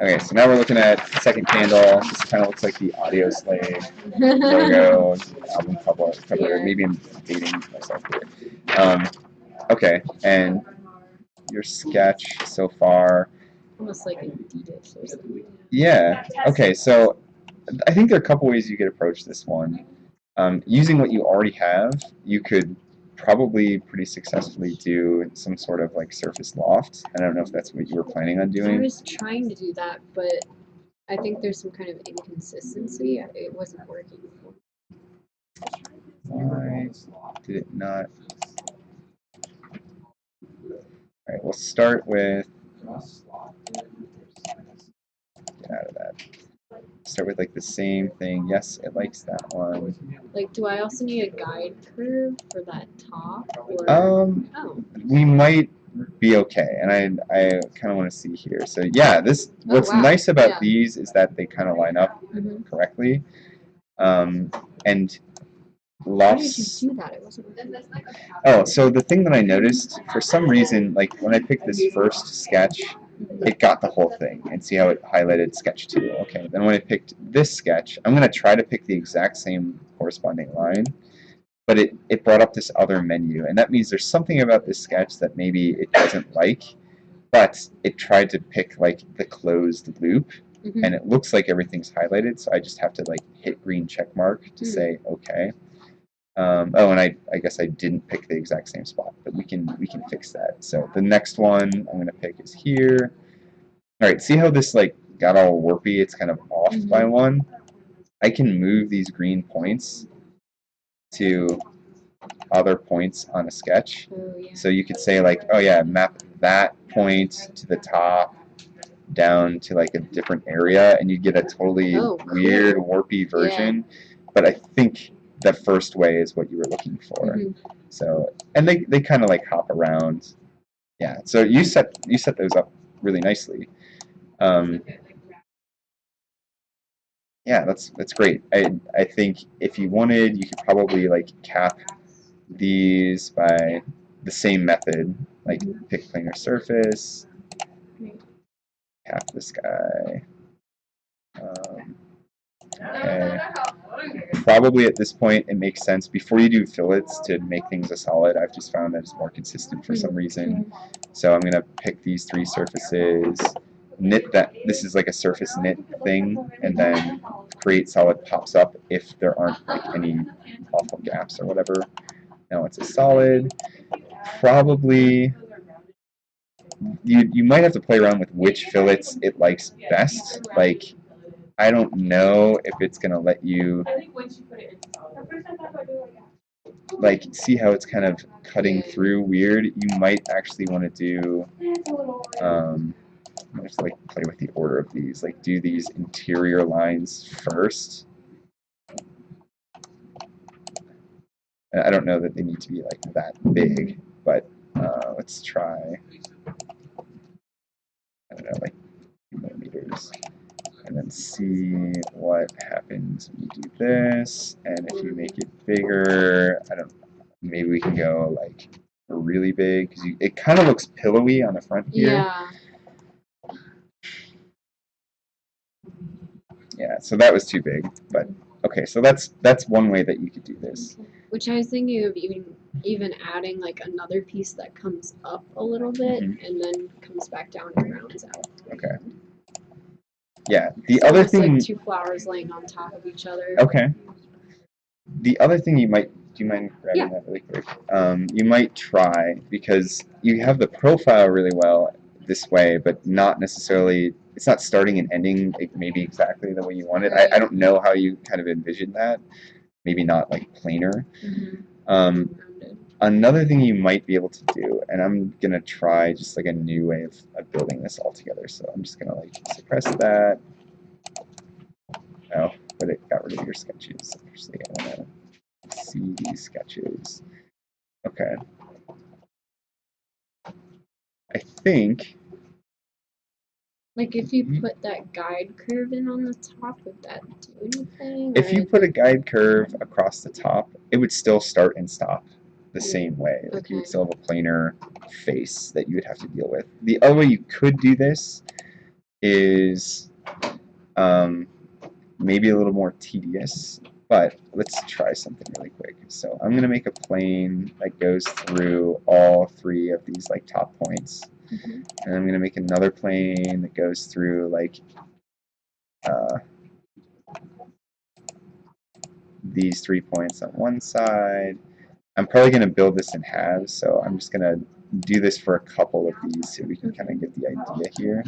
Okay, so now we're looking at second candle. This kind of looks like the Audio Slave logo, album cover. Maybe I'm dating myself here. Okay, and your sketch so far. Almost like Adidas or something. Yeah. Okay, so I think there are a couple ways you could approach this one. Using what you already have, you could probably pretty successfully do some sort of like surface loft. I don't know if that's what you were planning on doing. I was trying to do that, but I think there's some kind of inconsistency. It wasn't working. Why did it not? Alright, we'll start with. Get out of that. Start with like the same thing. Yes, it likes that one. Like, do I also need a guide curve for that top? Or... Oh. We might be okay, and I kind of want to see here. So yeah, this what's nice about these is that they kind of line up correctly, and lofts. How did you do that? It wasn't. Oh, so the thing that I noticed for some reason, like when I picked this first sketch, it got the whole thing, and see how it highlighted sketch 2. Okay, then when I picked this sketch, I'm going to try to pick the exact same corresponding line, but it brought up this other menu, and that means there's something about this sketch that maybe it doesn't like, but it tried to pick like the closed loop, and it looks like everything's highlighted, so I just have to like hit green check mark to say okay. Oh, and I guess I didn't pick the exact same spot, but we can fix that. So the next one I'm going to pick is here. All right, see how this like got all warpy? It's kind of off by one. I can move these green points to other points on a sketch. So you could say like, oh yeah, map that point to the top, down to like a different area, and you get a totally weird warpy version. But I think the first way is what you were looking for. So, and they kind of like hop around. Yeah. So you set those up really nicely. Yeah, that's great. I think if you wanted, you could probably like cap these by the same method, like pick planar surface, cap this guy. Okay. Probably at this point it makes sense before you do fillets to make things a solid. I've just found that it's more consistent for some reason. So I'm gonna pick these 3 surfaces, knit that. This is like a surface knit thing, and then create solid pops up if there aren't like any awful gaps or whatever. Now it's a solid. Probably you might have to play around with which fillets it likes best. Like, I don't know if it's going to let you like see how it's kind of cutting through weird. You might actually want to do I'm going to like play with the order of these. Like do these interior lines first. And I don't know that they need to be like that big, but let's try, I don't know, like millimeters. And then see what happens when you do this. And if you make it bigger, I don't know, maybe we can go like really big, because it kind of looks pillowy on the front here. Yeah. Yeah, so that was too big, but okay, so that's one way that you could do this. Which I was thinking of even adding like another piece that comes up a little bit and then comes back down and rounds out. Okay. Yeah, the other thing, like 2 flowers laying on top of each other. Okay. The other thing you might, do you mind grabbing that really quick? You might try, because you have the profile really well this way, but not necessarily, it's not starting and ending maybe exactly the way you want it. I don't know how you kind of envision that. Maybe not like planar. Another thing you might be able to do, and I'm going to try just like a new way of building this all together. So I'm just going to like suppress that. Oh, but it got rid of your sketches. Actually, I want to see these sketches. Okay. I think... Like if you put that guide curve in on the top, would that do anything? If you put a guide curve across the top, it would still start and stop the same way. Like you would still have a planar face that you would have to deal with. The other way you could do this is maybe a little more tedious, but let's try something really quick. So I'm going to make a plane that goes through all three of these like top points. And I'm going to make another plane that goes through like these 3 points on one side. I'm probably going to build this in halves, so I'm just going to do this for a couple of these so we can kind of get the idea here.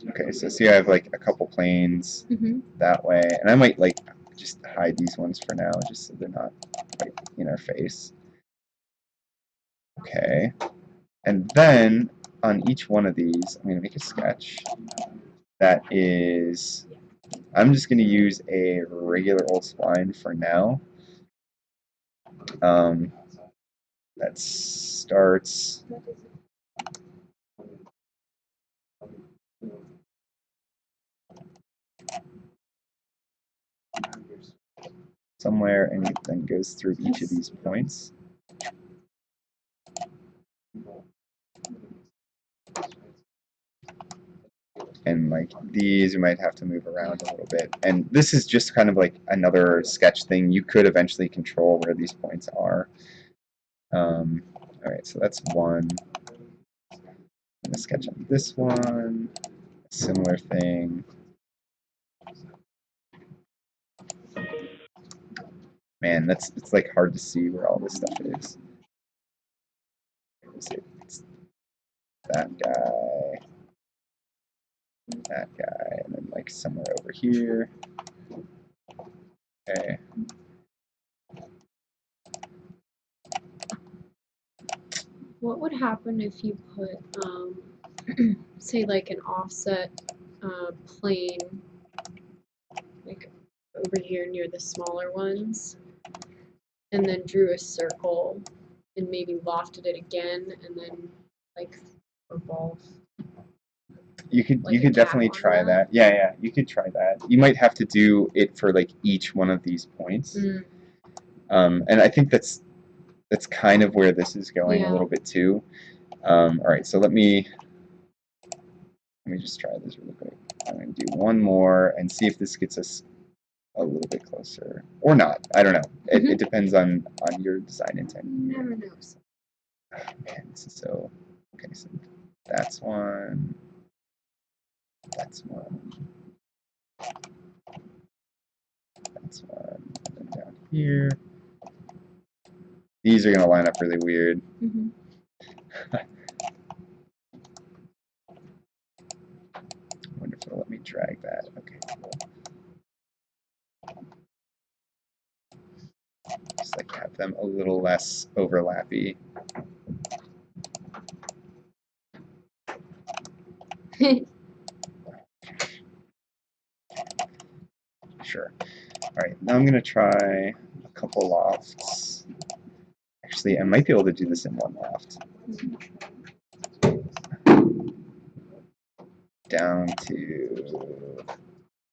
Okay, so see I have like a couple planes that way, and I might like just hide these ones for now just so they're not right in our face. Okay, and then on each one of these I'm going to make a sketch that is, I'm just going to use a regular old spline for now. That starts somewhere and it then goes through each of these points. And like these you might have to move around a little bit. And this is just kind of like another sketch thing. You could eventually control where these points are. Alright, so that's one. I'm going to sketch on this one. Similar thing. Man, it's like hard to see where all this stuff is. It's that guy, and then like somewhere over here. Okay. What would happen if you put, say, like an offset plane, like over here near the smaller ones, and then drew a circle and maybe lofted it again, and then like revolve? You could Like a definitely cap on try that. Yeah, you could try that. You might have to do it for like each one of these points. And I think that's kind of where this is going a little bit too. All right, so let me just try this really quick. I'm going to do one more and see if this gets us a little bit closer or not. I don't know. It depends on your design intent. Never know. Oh, man, this is so okay. So that's one. That's one. That's one. And then down here. These are going to line up really weird. I wonder if it'll let me drag that. Okay, cool. Just like have them a little less overlappy. Sure. Alright, now I'm going to try a couple lofts. Actually, I might be able to do this in one loft. Down to,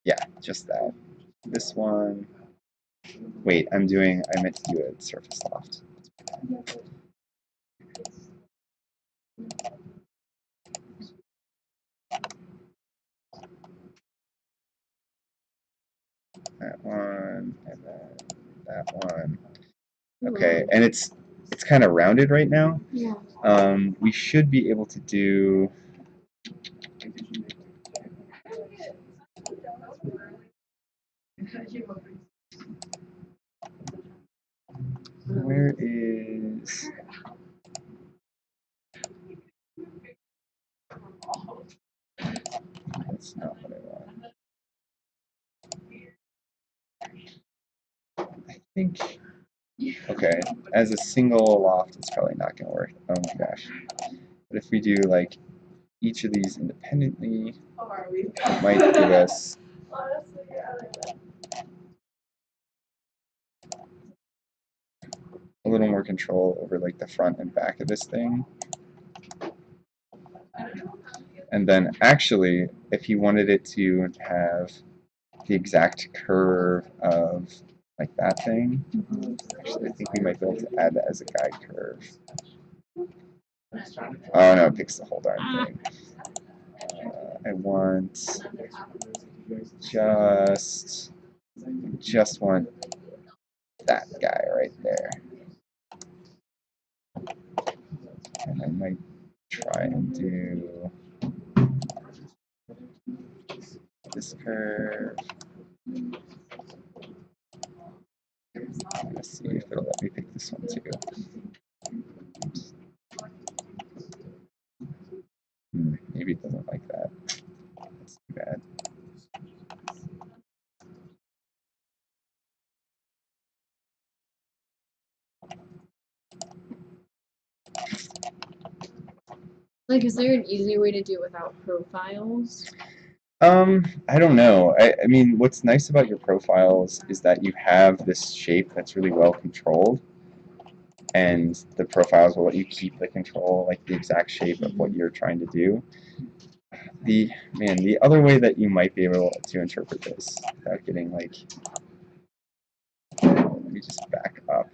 yeah, just that. This one. Wait, I meant to do a surface loft. That one, and then that one. Okay, and it's kind of rounded right now. Yeah. We should be able to do. Where is? That's not what I want. I think. Okay, as a single loft, it's probably not going to work. Oh my gosh. But if we do like each of these independently, it might give us a little more control over like the front and back of this thing. And then actually, if you wanted it to have the exact curve of like that thing. Actually, I think we might be able to add that as a guide curve. Oh no, it picks the whole darn thing. I want just want that guy right there. And I might try and do this curve. Let's see if it'll let me pick this one too. Maybe it doesn't like that. That's too bad. Like, is there an easy way to do it without profiles? I don't know. I mean, what's nice about your profiles is that you have this shape that's really well controlled, and the profiles will let you keep the control, like the exact shape of what you're trying to do. The other way that you might be able to interpret this without getting like, let me just back up.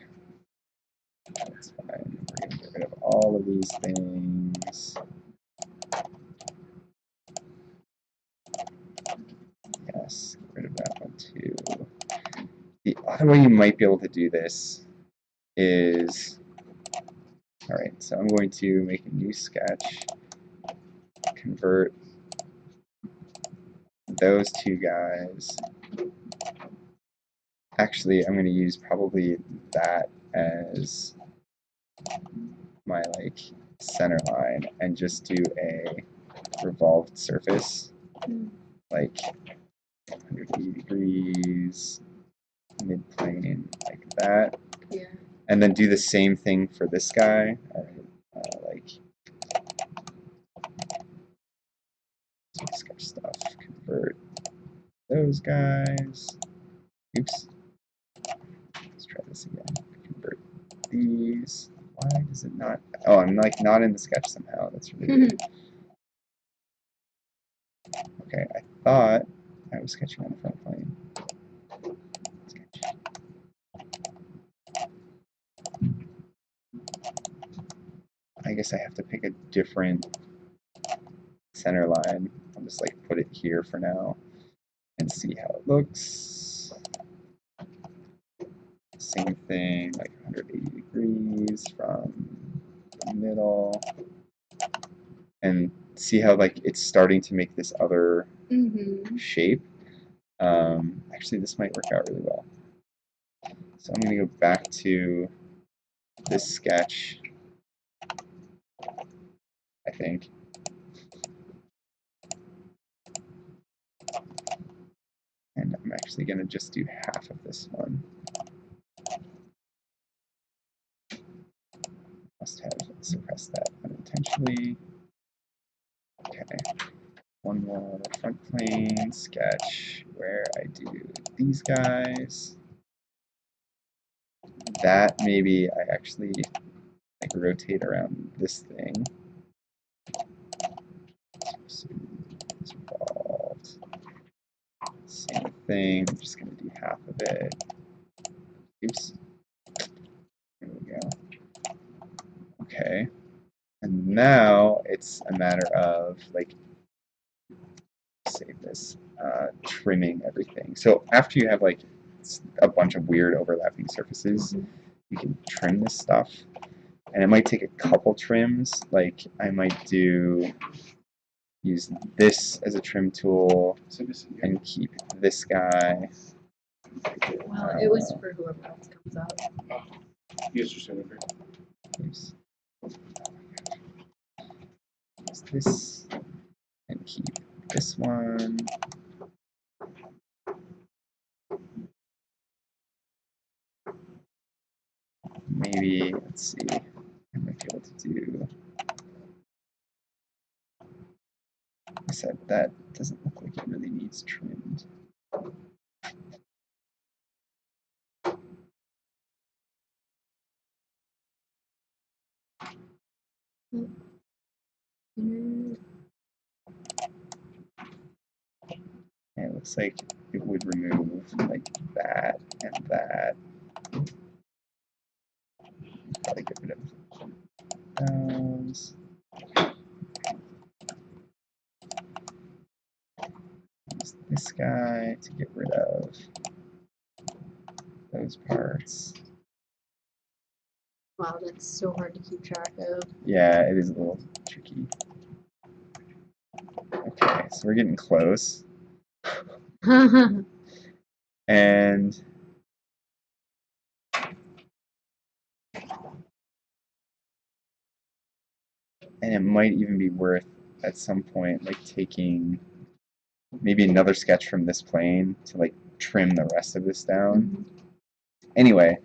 That's fine. We're gonna get rid of all of these things. Yes, get rid of that one too. The other way you might be able to do this is, alright, so I'm going to make a new sketch, convert those two guys. Actually, I'm going to use probably that as my like center line and just do a revolved surface, like 180 degrees, mid-plane, like that. Yeah. And then do the same thing for this guy. Like sketch stuff, convert those guys. Oops. Let's try this again. Convert these. Why does it not? Oh, I'm like not in the sketch somehow. That's really weird. Okay, I thought I was sketching on the front plane. Sketch. I guess I have to pick a different center line. I'll just like put it here for now and see how it looks. Same thing, like 180 degrees from the middle. And see how like it's starting to make this other shape. Actually, this might work out really well. So I'm going to go back to this sketch, I think. And I'm actually going to just do half of this one. Must have suppressed that unintentionally. Okay. One more front plane sketch where I do these guys. That maybe I actually like rotate around this thing. It's involved. Same thing, I'm just going to do half of it. Oops. There we go. Okay. And now it's a matter of, like, save this, trimming everything. So after you have, like, a bunch of weird overlapping surfaces, you can trim this stuff. And it might take a couple trims. Like, I might use this as a trim tool and keep this guy. Well, it was for whoever else comes up. Yes, just over. Use this and keep this one. Maybe, let's see, I might be able to do. I said that doesn't look like it really needs trimmed. And it looks like it would remove like that and that. Probably get rid of those. Use this guy to get rid of those parts. Wow, that's so hard to keep track of. Yeah, it is a little tricky. Okay, so we're getting close. And it might even be worth at some point like taking maybe another sketch from this plane to like trim the rest of this down. Anyway,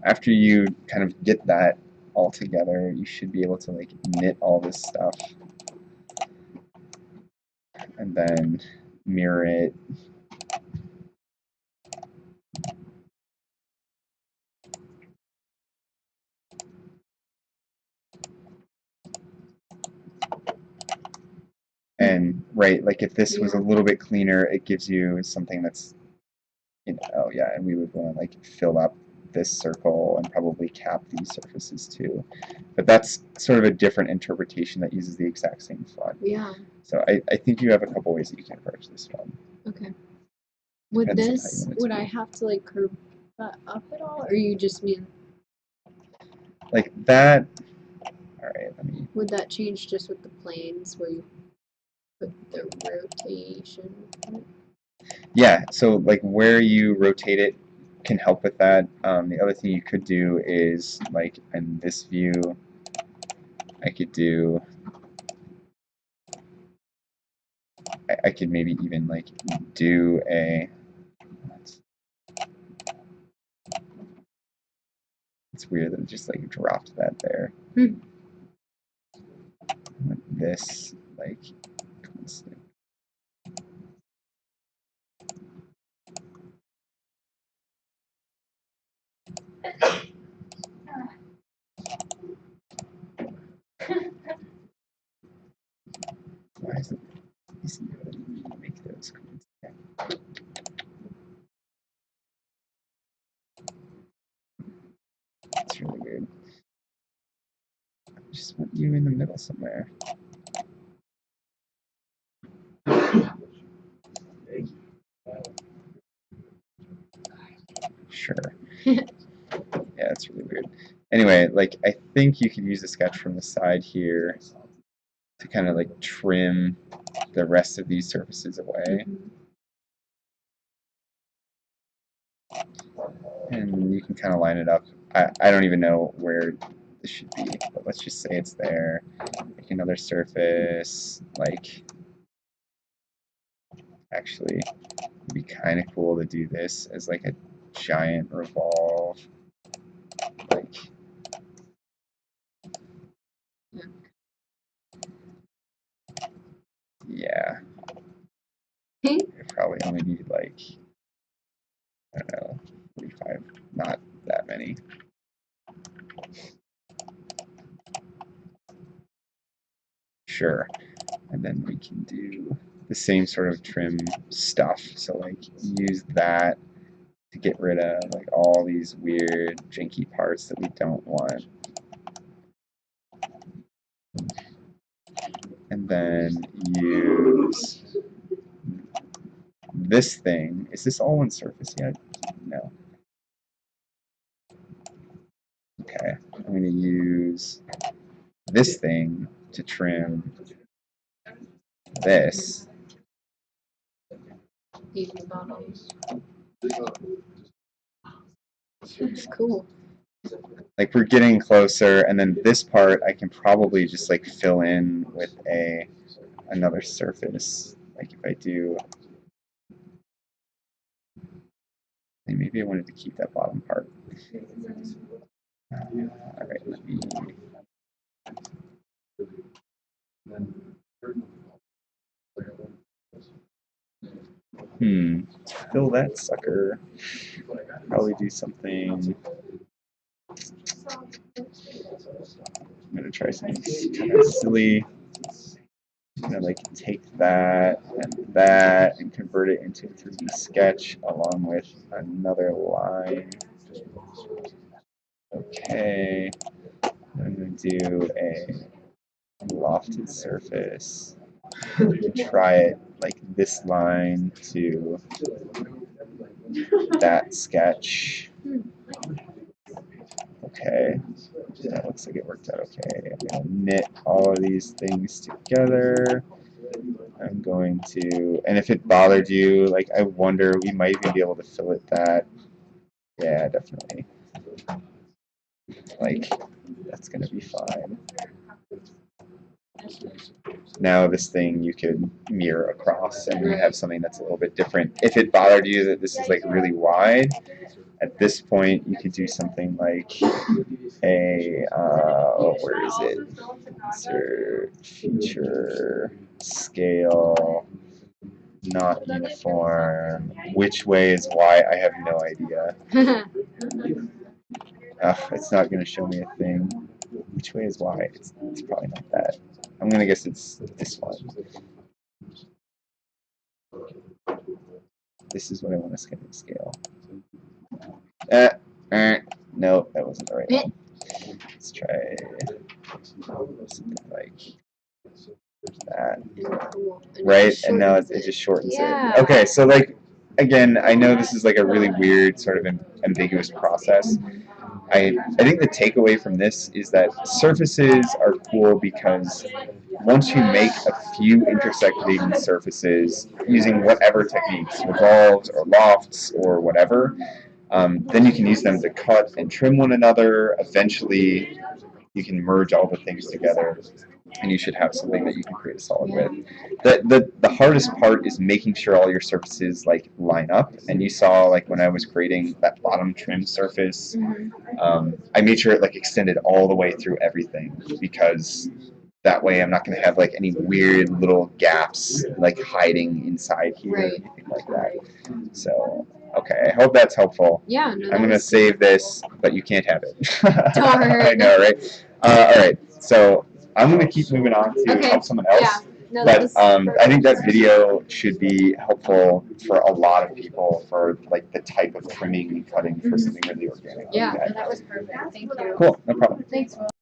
after you kind of get that all together, you should be able to like knit all this stuff and then mirror it. And right, like if this was a little bit cleaner, it gives you something that's, you know, oh yeah, and we would want to like fill up this circle and probably cap these surfaces too. But that's sort of a different interpretation that uses the exact same font. Yeah. So I think you have a couple ways that you can approach this one. Okay. Would Depends on how you this, want it would to I be. have to like curve that up at all, or you just mean, Like that, all right, let me, would that change just with the planes where you put the rotation? yeah, so like where you rotate it can help with that. The other thing you could do is like in this view, I could do, I could maybe even like do a, it's weird that it just like dropped that there. This like constant. Why is it easy to make those constant? It's really weird. I just want you in the middle somewhere. Sure. Yeah, it's really weird. Anyway, like I think you could use a sketch from the side here to kind of like trim the rest of these surfaces away. And you can kind of line it up. I don't even know where this should be, but let's just say it's there. Make another surface, like, actually, it'd be kind of cool to do this as like a giant revolve. Like, yeah. It probably only need like, I don't know, 45, not that many. Sure. And then we can do the same sort of trim stuff. So like use that to get rid of like all these weird janky parts that we don't want. And then use this thing. Is this all one surface yet? No. Okay. I'm going to use this thing to trim this. Even bottoms. That's cool. Like we're getting closer, and then this part I can probably just like fill in with another surface. Like if I do, maybe I wanted to keep that bottom part. All right, let me. Fill that sucker. Probably do something. I'm gonna try something kind of silly. gonna like take that and convert it into a 3D sketch along with another line. Okay, I'm gonna do a lofted surface. Try it like this line to that sketch. Okay, that looks like it worked out okay. I'm gonna knit all of these things together. I'm going to, and if it bothered you, like I wonder, we might even be able to fillet that. Yeah, definitely. Like, that's gonna be fine. Now this thing you could mirror across and have something that's a little bit different. If it bothered you that this is like really wide, at this point you could do something like a, where is it? Insert, feature, scale, not uniform. Which way is Y? I have no idea. It's not going to show me a thing. Which way is Y? It's probably not that. I'm going to guess it's this one. This is what I want to scale. No, that wasn't the right one. Let's try something like that. Right? And now it just shortens it. Okay, so like, again, I know this is like a really weird sort of ambiguous process. I think the takeaway from this is that surfaces are cool because once you make a few intersecting surfaces using whatever techniques, revolves or lofts or whatever, then you can use them to cut and trim one another. Eventually, you can merge all the things together, and you should have something that you can create a solid with. The hardest part is making sure all your surfaces like line up. And you saw like when I was creating that bottom trim surface, I made sure it like extended all the way through everything, because that way I'm not going to have like any weird little gaps like hiding inside here or anything like that. So, okay, I hope that's helpful. Yeah, no, I'm going to save this, but you can't have it. Darn. I know, right? All right, so I'm going to keep moving on to help someone else. Yeah. No, But I think that video should be helpful for a lot of people for like the type of trimming and cutting for something really organic. Yeah, like that. that was perfect. Thank you. Cool, no problem. Thanks.